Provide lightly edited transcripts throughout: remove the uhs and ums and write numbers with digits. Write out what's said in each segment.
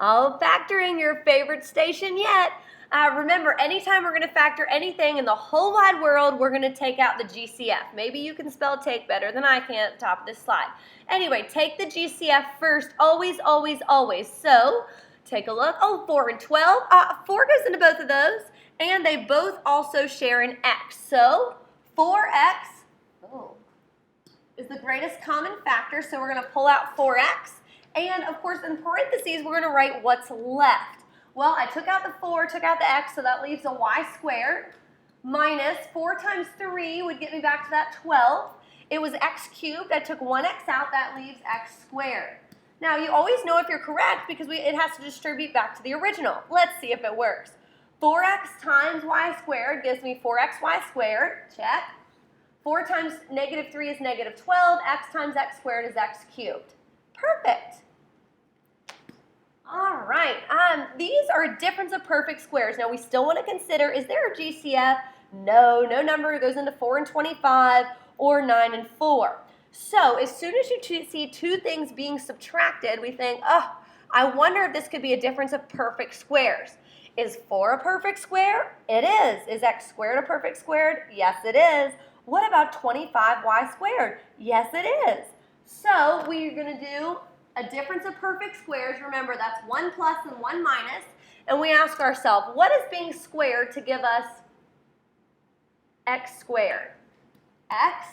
Oh, factoring, your favorite station yet. Remember, anytime we're going to factor anything in the whole wide world, we're going to take out the GCF. Maybe you can spell take better than I can at the top of this slide. Anyway, take the GCF first, always, always, always. So, take a look. Oh, 4 and 12. 4 goes into both of those, and they both also share an x. So, 4x is the greatest common factor, so we're going to pull out 4x. And, of course, in parentheses, we're going to write what's left. Well, I took out the 4, took out the x, so that leaves a y squared. Minus 4 times 3 would get me back to that 12. It was x cubed. I took 1x out. That leaves x squared. Now, you always know if you're correct because it has to distribute back to the original. Let's see if it works. 4x times y squared gives me 4xy squared. Check. 4 times negative 3 is negative 12. X times x squared is x cubed. Perfect. All right. These are a difference of perfect squares. Now, we still want to consider, is there a GCF? No number goes into 4 and 25 or 9 and 4. So, as soon as you see two things being subtracted, we think, oh, I wonder if this could be a difference of perfect squares. Is 4 a perfect square? It is. Is x squared a perfect squared? Yes, it is. What about 25y squared? Yes, it is. So, we're going to do a difference of perfect squares. Remember, that's 1 plus and 1 minus. And we ask ourselves, what is being squared to give us x squared? X.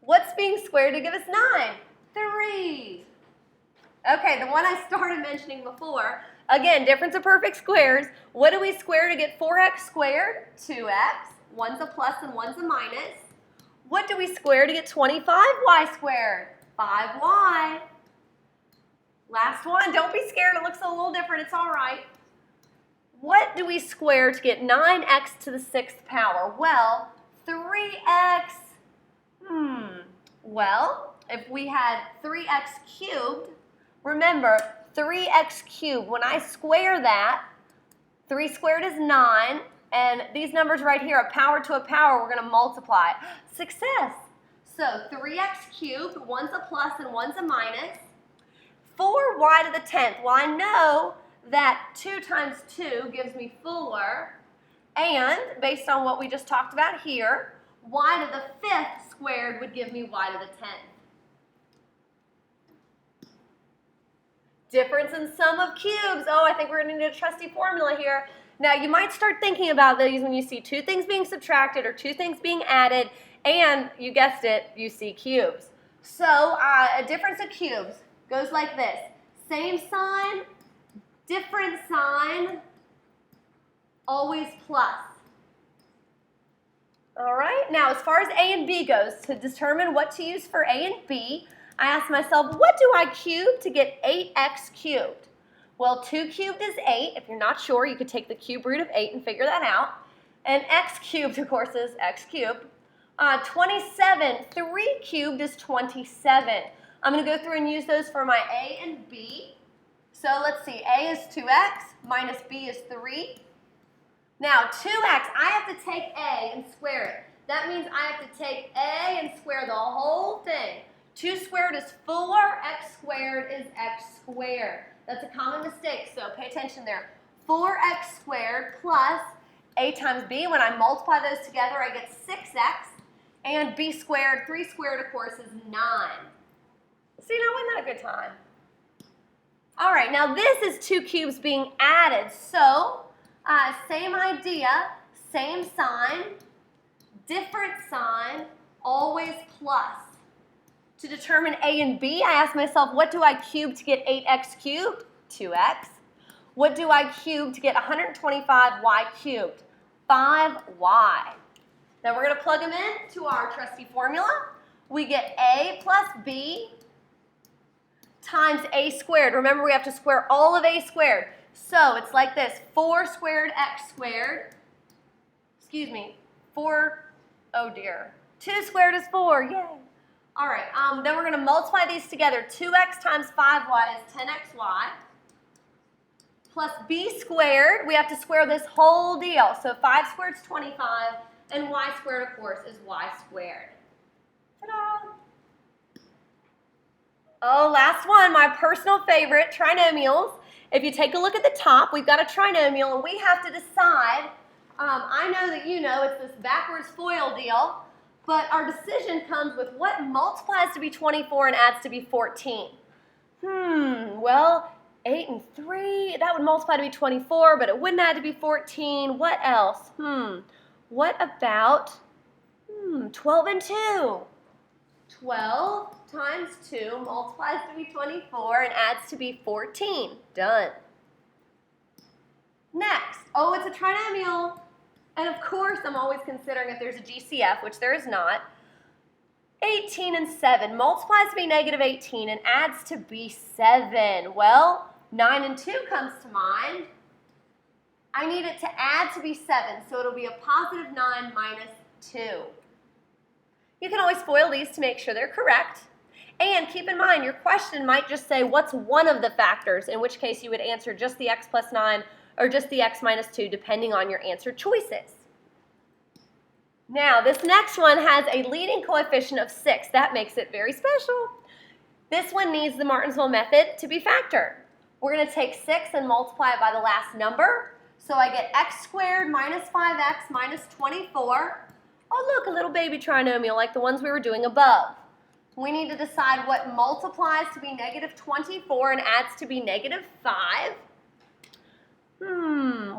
What's being squared to give us 9? 3. Okay, the one I started mentioning before. Again, difference of perfect squares. What do we square to get 4x squared? 2x. One's a plus and one's a minus. What do we square to get 25y squared? 5y. Last one. Don't be scared. It looks a little different. It's all right. What do we square to get 9x to the 6th power? Well, 3x. Well, if we had 3x cubed, remember, 3x cubed, when I square that, 3 squared is 9, and these numbers right here, a power to a power, we're going to multiply. Success. So 3x cubed, one's a plus and one's a minus. 4y to the 10th. Well, I know that 2 times 2 gives me 4, and based on what we just talked about here, y to the 5th squared would give me y to the 10th. Difference in sum of cubes. Oh, I think we're going to need a trusty formula here. Now, you might start thinking about these when you see two things being subtracted or two things being added, and you guessed it, you see cubes. So, a difference of cubes goes like this. Same sign, different sign, always plus. All right, now as far as A and B goes, to determine what to use for A and B, I ask myself, what do I cube to get 8x cubed? Well, 2 cubed is 8. If you're not sure, you could take the cube root of 8 and figure that out. And x cubed, of course, is x cubed. 27, 3 cubed is 27. I'm going to go through and use those for my A and B. So let's see, A is 2x, minus B is 3. Now, 2x, I have to take A and square it. That means I have to take A and square the whole thing. 2 squared is 4, x squared is x squared. That's a common mistake, so pay attention there. 4x squared plus A times B. When I multiply those together, I get 6x. And B squared, 3 squared, of course, is 9. See, now wasn't that a good time? All right, now this is 2 cubes being added. So, same idea, same sign, different sign, always plus. To determine A and B, I ask myself, what do I cube to get 8x cubed? 2x. What do I cube to get 125y cubed? 5y. Now we're going to plug them in to our trusty formula. We get A plus B times A squared. Remember, we have to square all of A squared. So it's like this, 4 squared x squared. Excuse me, 4, oh dear. 2 squared is 4, yay. All right, then we're going to multiply these together. 2x times 5y is 10xy. Plus b squared, we have to square this whole deal. So 5 squared is 25, and y squared, of course, is y squared. Ta-da! Oh, last one, my personal favorite, trinomials. if you take a look at the top, we've got a trinomial, and we have to decide. I know that you know it's this backwards FOIL deal, but our decision comes with what multiplies to be 24 and adds to be 14. Well, 8 and 3, that would multiply to be 24, but it wouldn't add to be 14. What else? What about 12 and 2? 12 times 2 multiplies to be 24 and adds to be 14. Done. Next, oh, it's a trinomial. And of course, I'm always considering if there's a GCF, which there is not. 18 and 7 multiplies to be negative 18 and adds to be 7. Well, 9 and 2 comes to mind. I need it to add to be 7, so it'll be a positive 9 minus 2. You can always FOIL these to make sure they're correct. And keep in mind, your question might just say, what's one of the factors, in which case you would answer just the x plus 9 or just the x minus 2, depending on your answer choices. Now, this next one has a leading coefficient of 6. That makes it very special. This one needs the Martinsville method to be factored. We're going to take 6 and multiply it by the last number. So I get x squared minus 5x minus 24. Oh, look, a little baby trinomial like the ones we were doing above. We need to decide what multiplies to be negative 24 and adds to be negative 5.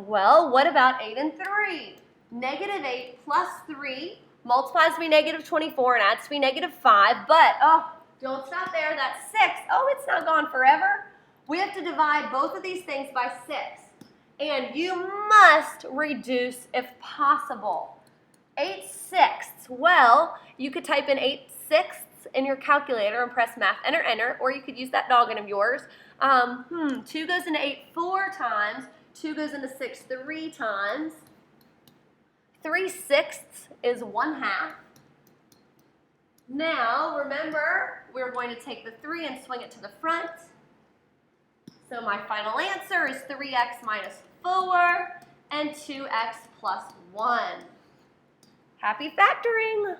Well, what about 8 and 3? Negative 8 plus 3 multiplies to be negative 24 and adds to be negative 5. But, oh, don't stop there. That's 6. Oh, it's not gone forever. We have to divide both of these things by 6. And you must reduce if possible. 8/6. Well, you could type in 8/6 in your calculator and press math, enter, enter, or you could use that noggin of yours. 2 goes into 8 4 times. 2 goes into 6 3 times. 3/6 is 1/2. Now, remember, we're going to take the 3 and swing it to the front. So my final answer is 3x minus 4 and 2x plus 1. Happy factoring!